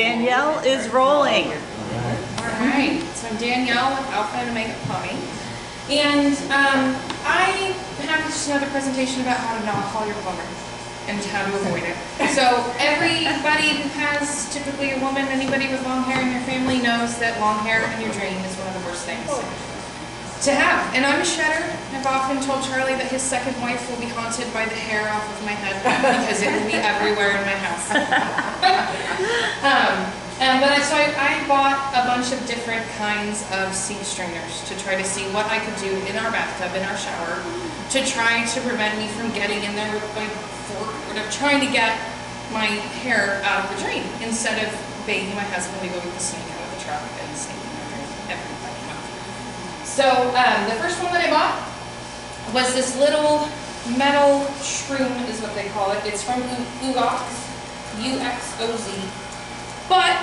Danielle is rolling. Alright, so I'm Danielle with Alpha and Omega Plumbing. And I have just another presentation about how to not call your plumber and how to avoid it. So everybody who has, typically a woman, anybody with long hair in your family knows that long hair in your drain is one of the worst things to have. And I'm a shedder. I've often told Charlie that his second wife will be haunted by the hair off of my head because it will be everywhere in my house. So I bought a bunch of different kinds of sink strainers to try to see what I could do in our bathtub, in our shower, to try to prevent me from getting in there with my fork, or trying to get my hair out of the drain instead of begging my husband to go get the snake out of the truck and snake in the drain. Everybody knows. So the first one that I bought was this little metal shroom, is what they call it. It's from Uxoz, U-X-O-Z. But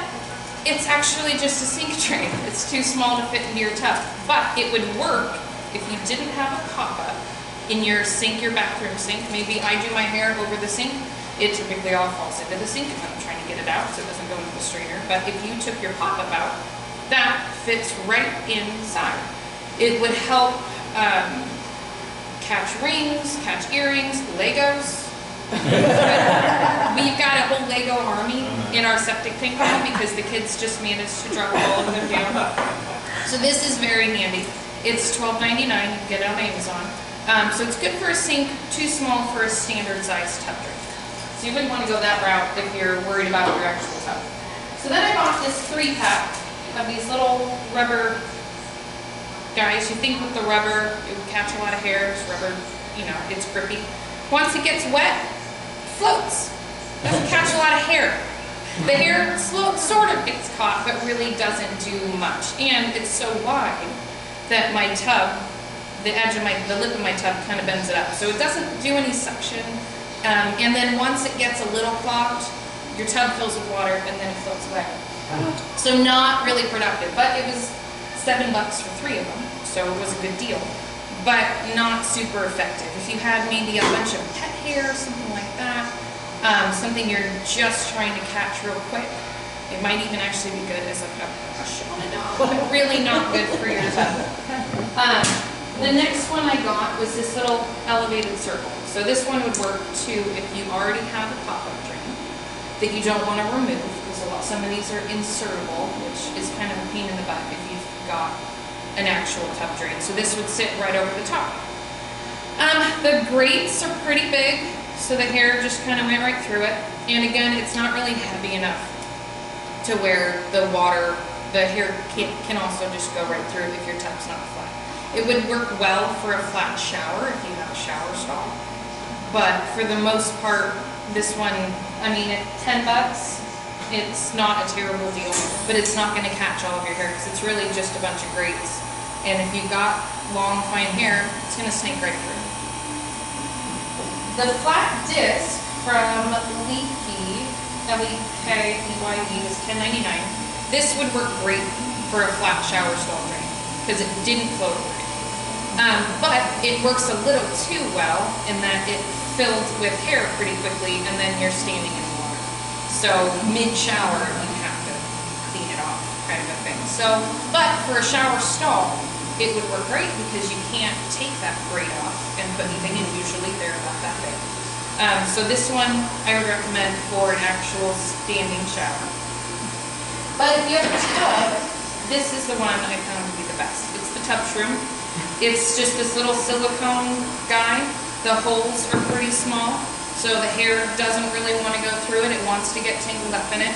it's actually just a sink drain. It's too small to fit into your tub. But it would work if you didn't have a pop-up in your sink, your bathroom sink. Maybe I do my hair over the sink. It typically all falls into the sink if I'm trying to get it out so it doesn't go into the strainer. But if you took your pop-up out, that fits right inside. It would help catch rings, catch earrings, Legos. We've got a whole Lego army in our septic tank now because the kids just managed to drop all of them down. So this is very handy. It's $12.99. You can get it on Amazon. So it's good for a sink, too small for a standard size tub drain. So you wouldn't want to go that route if you're worried about your actual tub. So then I bought this 3-pack of these little rubber guys. You think with the rubber, it would catch a lot of hair. It's rubber, you know, it's grippy. Once it gets wet, floats. Doesn't catch a lot of hair. The hair sort of gets caught, but really doesn't do much. And it's so wide that my tub, the lip of my tub kind of bends it up. So it doesn't do any suction. And then once it gets a little clogged, your tub fills with water and then it floats away. So not really productive, but it was $7 for 3 of them, so it was a good deal. But not super effective. If you had maybe a bunch of pet hair, something like that, something you're just trying to catch real quick, it might even actually be good as a brush on a dog, but really not good for your tub. The next one I got was this little elevated circle. So this one would work too if you already have a pop-up drain that you don't want to remove, because some of these are insertable, which is kind of a pain in the butt if you've got an actual tub drain. So this would sit right over the top. The grates are pretty big, so the hair just kind of went right through it. And again, it's not really heavy enough to where the hair can also just go right through if your tub's not flat. It would work well for a flat shower if you have a shower stall. But for the most part, this one, I mean, at $10, it's not a terrible deal, but it's not going to catch all of your hair because it's really just a bunch of grates. And if you've got long, fine hair, it's going to snake right through. The flat disc from Leaky, L-E-K-E-Y-E, is $10.99. This would work great for a flat shower stall drain because it didn't float away. But it works a little too well in that it fills with hair pretty quickly and then you're standing in water. So mid-shower, you have to clean it off, kind of a thing. So, but for a shower stall, it would work great because you can't take that grate off and put anything in. Usually they're about that big. So this one I would recommend for an actual standing shower. But if you have a tub, this is the one I found to be the best. It's the tub shroom. It's just this little silicone guy. The holes are pretty small, so the hair doesn't really want to go through it. It wants to get tangled up in it.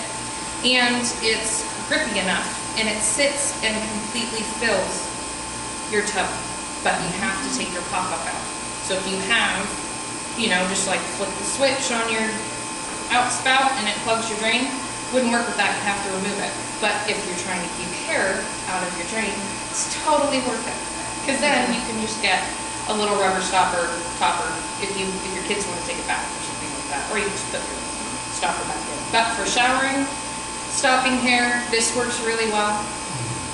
And it's grippy enough, and it sits and completely fills your tub, but you have to take your pop-up out. So if you have, you know, just like flip the switch on your outspout and it plugs your drain, wouldn't work with that, you have to remove it. But if you're trying to keep hair out of your drain, it's totally worth it. Because then you can just get a little rubber topper if your kids want to take it back or something like that. Or you just put your stopper back in. But for showering, stopping hair, this works really well.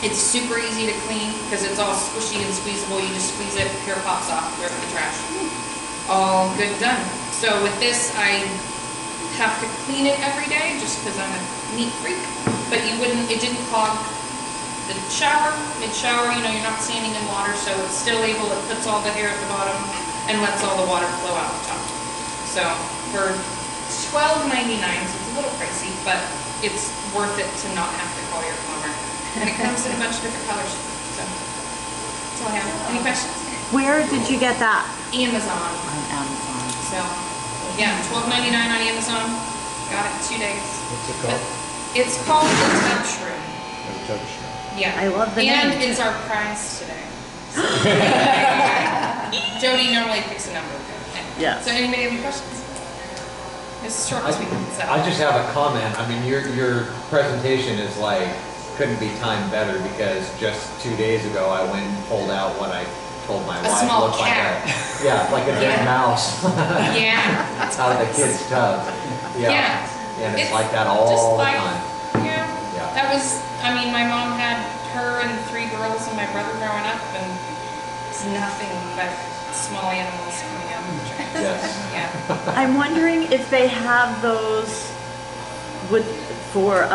It's super easy to clean because it's all squishy and squeezable. You just squeeze it, hair pops off, throw it in the trash. All good and done. So with this, I have to clean it every day just because I'm a neat freak, but it didn't clog the shower, mid-shower, you know, you're not standing in water, so it's still it puts all the hair at the bottom and lets all the water flow out the top. So for $12.99, so it's a little pricey, but it's worth it to not have to call your plumber. And it comes in a bunch of different colors. So that's all I have. Any questions? Where did you get that? Amazon. On Amazon. So yeah, $12.99 on Amazon. Got it in 2 days. What's it called? It's called the Tub Shroom. The Tub Shroom. Yeah. I love the And name. it's our prize today. So, Jody normally picks a number. Yes. So anybody have any questions? It's short and sweet. So. I just have a comment. I mean, your presentation is like, couldn't be timed better because just 2 days ago I went and pulled out what I told my wife small looked cat. like a dead mouse Yeah. out of the kid's tub. Yeah. And it's like that all the time. Yeah. That was, I mean, my mom had her and 3 girls and my brother growing up, and it's nothing but small animals coming out of the trash. Yes. Yeah. I'm wondering if they have those for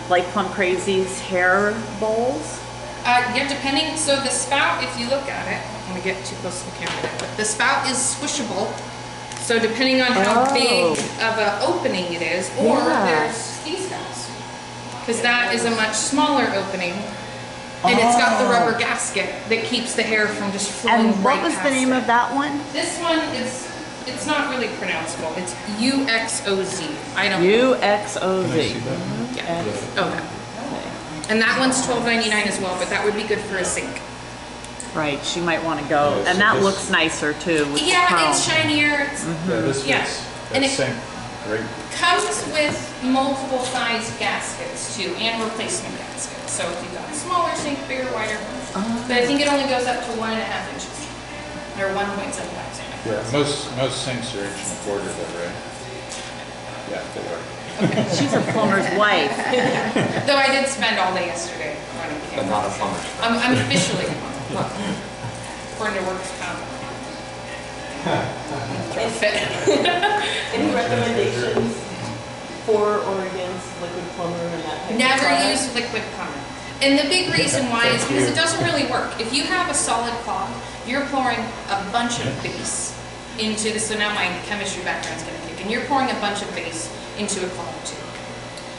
like Plum Crazy's hair bowls. Yeah, depending, so the spout, if you look at it, I'm gonna get too close to the camera, but the spout is squishable. So depending on how big of an opening it is, or there's these guys. Because that is a much smaller opening, and it's got the rubber gasket that keeps the hair from just flowing And right what was past the name it. of that one? This one is, it's not really pronounceable. It's UXOZ. I don't know. UXOZ. Yeah. Okay. And that one's $12.99 as well, but that would be good for a sink. Right, she might want to go. Yeah, And so that this- looks nicer too. With Yeah, chrome. it's shinier. It's, Yeah, this Yeah. fits And that it- sink great. comes with multiple size gaskets too, and replacement gaskets. So if you've got a smaller sink, bigger, wider. But I think it only goes up to 1.5 inches. Or 1.75. Yeah, most sinks are 1.25 though, right? Yeah, they are. She's a plumber's wife. Though I did spend all day yesterday running But cameras. not a plumber. I'm officially a plumber. According to works comp. Any recommendations for or against liquid plumber and that type of Never product? use liquid plumber. And the big reason why is because it doesn't really work. If you have a solid clog, you're pouring a bunch of base into this. So now my chemistry background's gonna kick in. You're pouring a bunch of base into a clog too.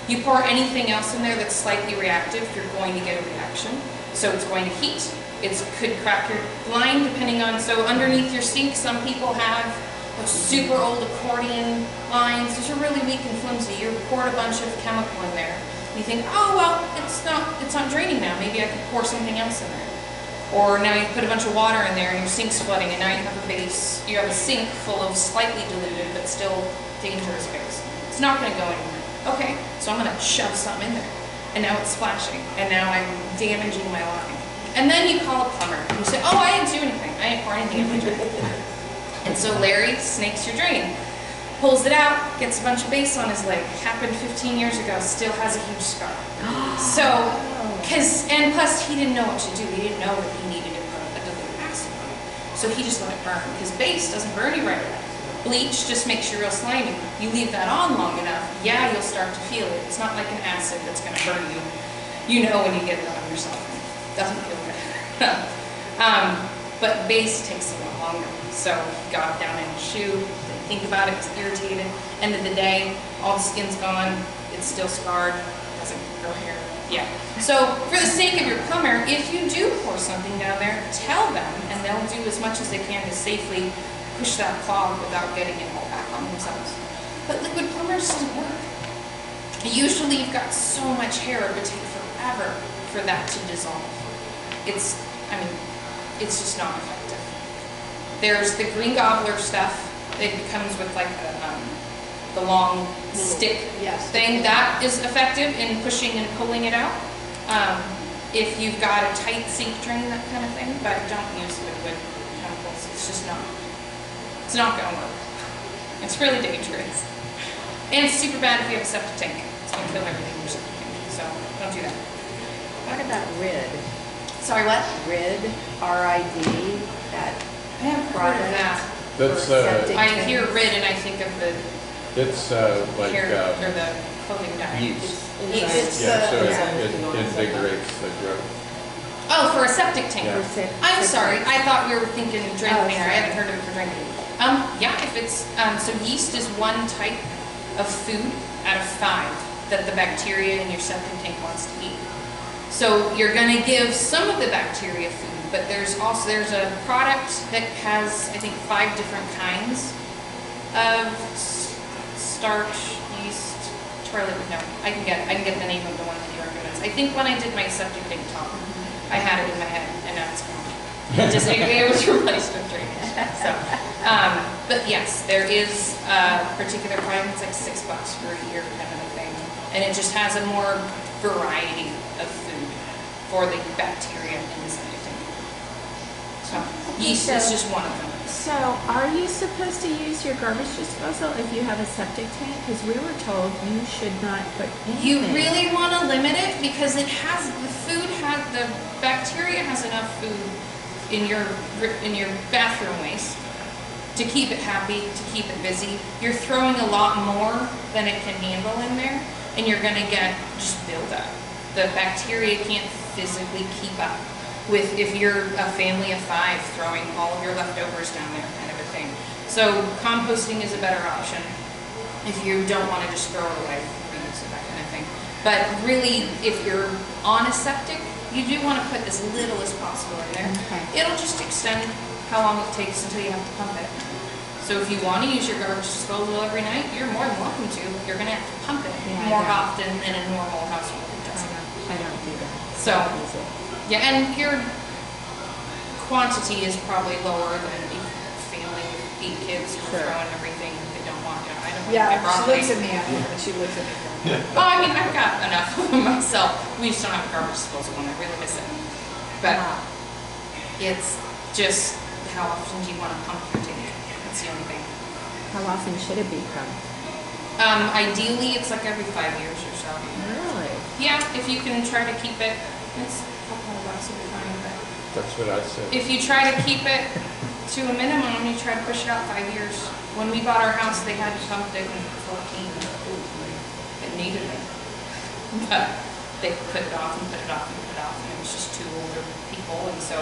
You pour anything else in there that's slightly reactive, you're going to get a reaction. So it's going to heat. It could crack your line depending on, so underneath your sink, some people have those super old accordion lines. Those are really weak and flimsy. You poured a bunch of chemical in there. You think, oh, well, it's not draining now. Maybe I could pour something else in there. Or now you put a bunch of water in there and your sink's flooding and now you have a base, you have a sink full of slightly diluted but still dangerous base. It's not gonna go anywhere. Okay, so I'm gonna shove something in there. And now it's splashing and now I'm damaging my line. And then you call a plumber and you say, oh, I didn't do anything. I didn't pour anything in my drain. And so Larry snakes your drain, pulls it out, gets a bunch of base on his leg. Happened 15 years ago, still has a huge scar. So, and plus he didn't know what to do. He didn't know that he needed to put a dilute acid on it. So he just let it burn because base doesn't burn you right away. Bleach just makes you real slimy. You leave that on long enough, yeah, you'll start to feel it. It's not like an acid that's gonna burn you. You know when you get it on yourself. It doesn't feel good. But base takes a lot longer. So he got it down in his shoe, didn't think about it, was irritated. End of the day, all the skin's gone, it's still scarred, doesn't grow hair. Yeah. So for the sake of your plumber, if you do pour something down there, tell them and they'll do as much as they can to safely push that clog without getting it all back on themselves. But liquid plumbers doesn't work. Usually you've got so much hair, it would take forever for that to dissolve. It's just not effective. There's the green gobbler stuff. It comes with like the long stick thing. That is effective in pushing and pulling it out. If you've got a tight sink drain, that kind of thing, but don't use liquid chemicals. It's not gonna work. It's really dangerous. And it's super bad if you have a septic tank. It's gonna kill everything in your septic tank. So don't do that. What about RID? Sorry, what? RID, R-I-D, that I haven't heard of that. That's for septic I tanks. hear RID and I think of the It's like, hair, or the clothing dye. yeast. Yeast. Yeah, so Yeah. it invigorates the growth. Oh, for a septic tank. Yeah. I'm sorry, I thought we were thinking drain Oh, cleaner. I sorry. haven't heard of it for drain cleaner. Yeah, if it's, so yeast is one type of food out of 5 that the bacteria in your septic tank wants to eat. So you're gonna give some of the bacteria food, but there's a product that has, I think, 5 different kinds of starch, yeast, Charlie would know. I can get the name of the one that he recommends. I think when I did my septic tank talk, I had it in my head, and now it's gone. It was replaced with drainage. So, but yes, there is a particular product. It's like $6 for a year kind of a thing, and it just has a more variety of food for the bacteria in the septic tank. So yeast is just one of them. So, are you supposed to use your garbage disposal if you have a septic tank? Because we were told you should not put anything. You really want to limit it because the bacteria has enough food in your bathroom waste to keep it happy, to keep it busy. You're throwing a lot more than it can handle in there, and you're going to get just buildup. The bacteria can't physically keep up with if you're a family of 5 throwing all of your leftovers down there, kind of a thing. So composting is a better option if you don't want to just throw it away, reuse it, that kind of thing. But really, if you're on a septic, you do want to put as little as possible in there. Okay. It'll just extend how long it takes until you have to pump it. So if you want to use your garbage disposal every night, you're more than welcome to. You're going to have to pump it more often than a normal household does. I don't do that. So, yeah, and your quantity is probably lower than a family with 8 kids who are throwing everything they don't want. You know, I don't want Yeah, my she broccoli. looks at me after, and she looks at me. Oh, I mean, I've got enough of them myself. We just don't have a garbage disposal and I really miss it. But it's just how often do you want to pump your tank? That's the only thing. How often should it be pumped? Ideally, it's like every 5 years or so. Really? Yeah, if you can try to keep it, it's a couple of bucks will be fine, but That's what I said. if you try to keep it to a minimum, you try to push it out 5 years. When we bought our house, they had pumped it in 14. It needed it. But they put it off and put it off and put it off, and it was just 2 older people, and so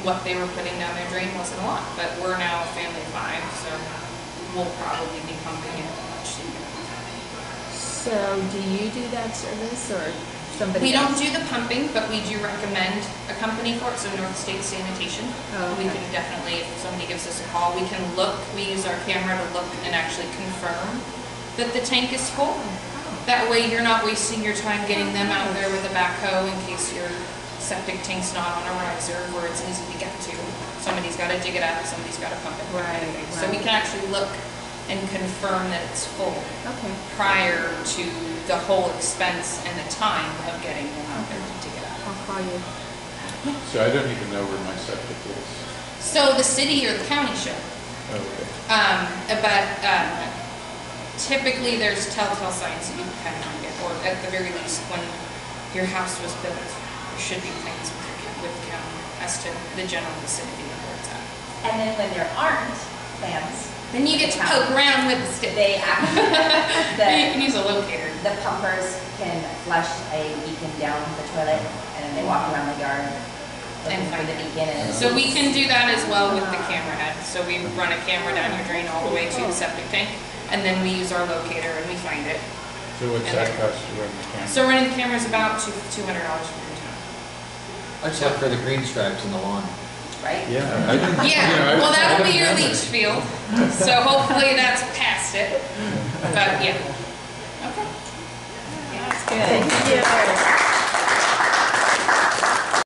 what they were putting down their drain wasn't a lot. But we're now a family of 5, so we'll probably be pumping it much sooner. So, do you do that service or somebody We don't else? do the pumping, but we do recommend a company for it, so North State Sanitation. Oh, We okay. can definitely, if somebody gives us a call, we can look, we use our camera to look and actually confirm that the tank is full. That way you're not wasting your time getting them out there with a backhoe in case your septic tank's not on a riser where it's easy to get to. Somebody's got to dig it up, somebody's got to pump it. Right, So we right. can actually look and confirm that it's full Okay. prior to the whole expense and the time of getting them out there to dig it up. I'll call you. So I don't even know where my septic is. So the city or the county should. Oh, okay. But typically there's telltale signs that you can kind of find it, or at the very least, when your house was built, there should be plans with the county as to the general vicinity of where it's at. And then when there aren't plans, Then you get to poke around with the stick. they actually, You can use a locator. the pumpers can flush a beacon down the toilet, and then they walk around the yard looking And for find the it. beacon. And So we can do that as well with the camera head. So we run a camera down your drain all the way to the septic tank, and then we use our locator and we find it. So what's that cost to run the camera? So running the camera is about $200 for your time. Except for the green stripes in the lawn. right? Yeah, I didn't. Yeah, well, that'll be your remember. leach field, so hopefully that's past it, but yeah. Okay. That's good. Thank you.